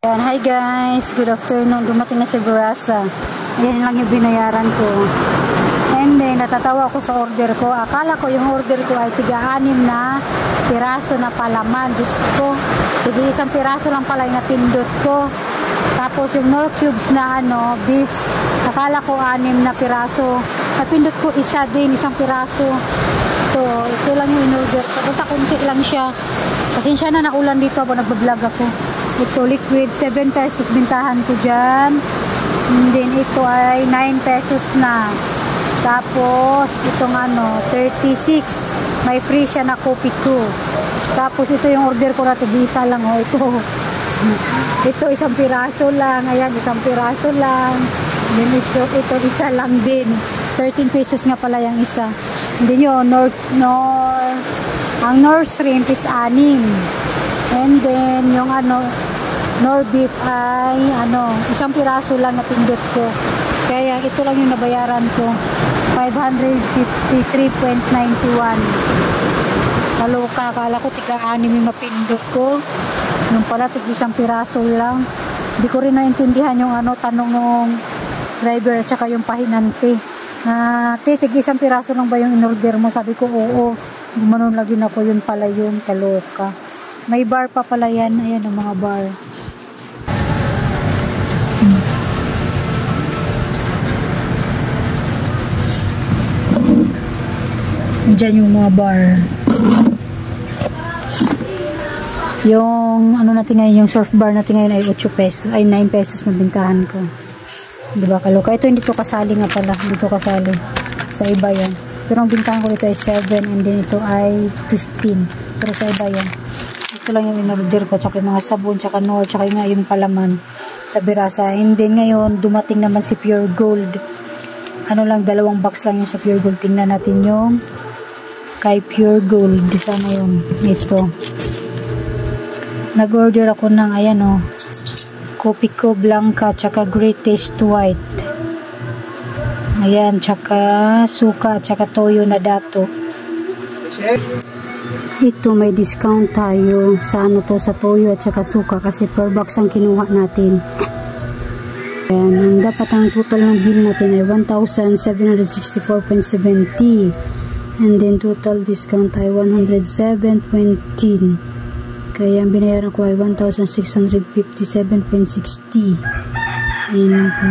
Hi guys, good afternoon. Dumating na si Verasa. Ayan lang yung binayaran ko. And then natatawa ako sa order ko. Akala ko yung order ko ay tiga-6 na piraso na palaman. Diyos ko, tiga isang piraso lang pala yung napindot ko. Tapos yung Knorr cubes na beef, akala ko 6 na piraso. Napindot ko isa din, isang piraso. Ito lang yung in-order ko. Basta kunti lang siya. Pasensya na naulan dito habang nagbablog ako. Ito liquid, 7 pesos bintahan ko dyan. And then ito ay 9 pesos na. Tapos itong 36. May free siya na kopi ko. Tapos ito yung order ko na tig-isa lang. Ito isang piraso lang. Ayan, isang piraso lang. Then ito isa lang din. 13 pesos nga pala yung isa. Hindi nyo, ang Knorr shrimp is 6. And then yung Knorr beef ay isang piraso lang na pindot ko. Kaya ito lang yung nabayaran ko. 553.91. Kaloka, akala ko tika-6 yung napindot ko. Yung pala tig-isang piraso lang. Hindi ko rin naintindihan yung tanong ng driver at saka yung pahinante. Tig-isang piraso lang ba yung in-order mo? Sabi ko, oo. Gumanon lang din ako, yun pala yun. Kaloka. May bar pa pala yan. Ayan ang mga bar. Diyan yung mga bar. Yung natin ngayon, yung surf bar natin ngayon ay 8 pesos. Ay 9 pesos na bintahan ko. Diba kaloka? Ito hindi to kasali nga pala. Dito kasali. Sa iba yan. Pero ang bintahan ko dito ay 7 and then ito ay 15. Pero sa iba yan. Ito lang yung in-order ko. Tsaka yung mga sabon, tsaka Knorr, tsaka nga yung palaman sa Verasa. And then ngayon, dumating naman si Pure Gold. Lang, 2 box lang yung sa Pure Gold. Tingnan natin yung kay Pure Gold. Sana yung ito. Nag-order ako ng Kopi ko Blanca, tsaka Greatest White. Ayan, tsaka suka, tsaka toyo na dato. Ito may discount tayo sa sa toyo at tsaka suka kasi per box ang kinuha natin. Ayan, ang dapat ang total ng bill natin ay 1,764.70 and then total discount ay 107.10. Kaya ang binayaran ko ay 1,657.60. Ayan lang po.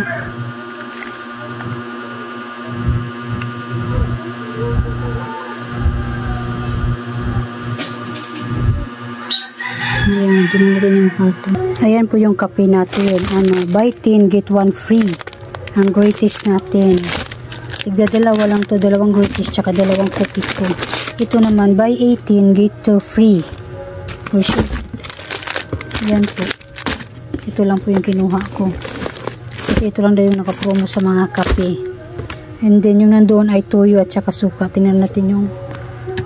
Ayan, tingnan natin yung karton. Ayan po yung kape natin. Buy 10, get 1 free. Ang greatest natin. Tigda-dalawa lang to, 2 greatest, tsaka 2 kopi ko. Ito naman, buy 18, get 2 free. For sure. Ayan po. Ito lang po yung kinuha ko. Kasi ito lang daw yung nakapromo sa mga kape. And then yung nandoon ay toyo at saka suka. Tingnan natin yung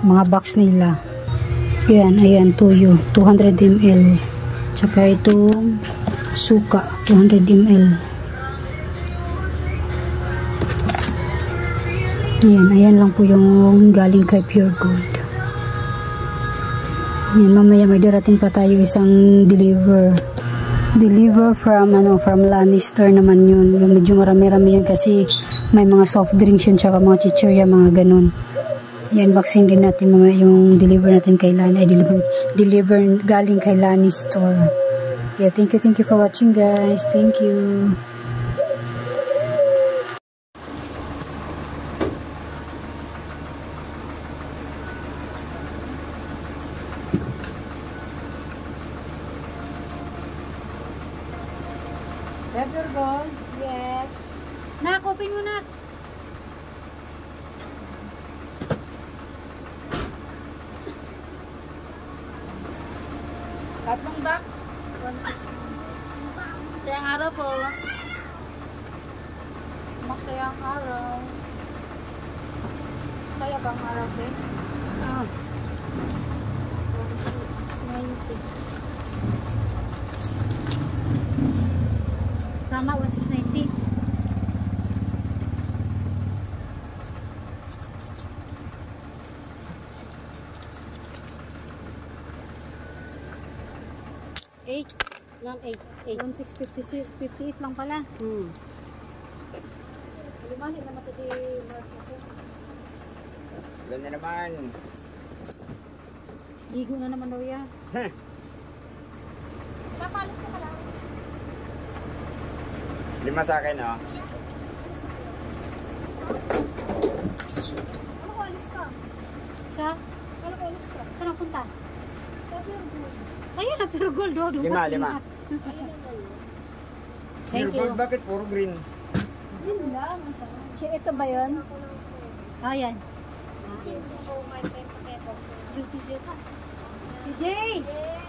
mga box nila. Ayan, toyo. 200 ml. Tsaka itong suka. 200 ml. Ayan lang po yung galing kay Pure Gold. Yan, mamaya may darating pa tayo isang deliver from Lannister naman yun. Yung medyo marami-rami yan kasi may mga soft drinks yun tsaka mga chichirya, mga ganun. Yan, vaccine din natin mamaya yung deliver natin kay deliver galing kay Lannister. Yeah, thank you for watching guys. Thank you. Pure Gold? Yes. Open mo na. Tatlong box? 160. Sayang araw po. Magsayang araw. Saya bang araw din? 1,690. Tama, 1,690. Eight. 9. 1,658 lang pala. Limani naman ito si Mark. Ilan na naman? Ligo na naman daw yan. Papalis ka pala. 5 sa akin, oh. Ano ko alis ka? Siya? Ano ko alis ka? Saan ang punta? Sa Virgo. Ayun na, pero gold do. 5. Thank you. Bakit puro green? Yun lang. Siya, ito ba yun? Ah, yan. So, my friend, paketo. Si Jay! Yeah.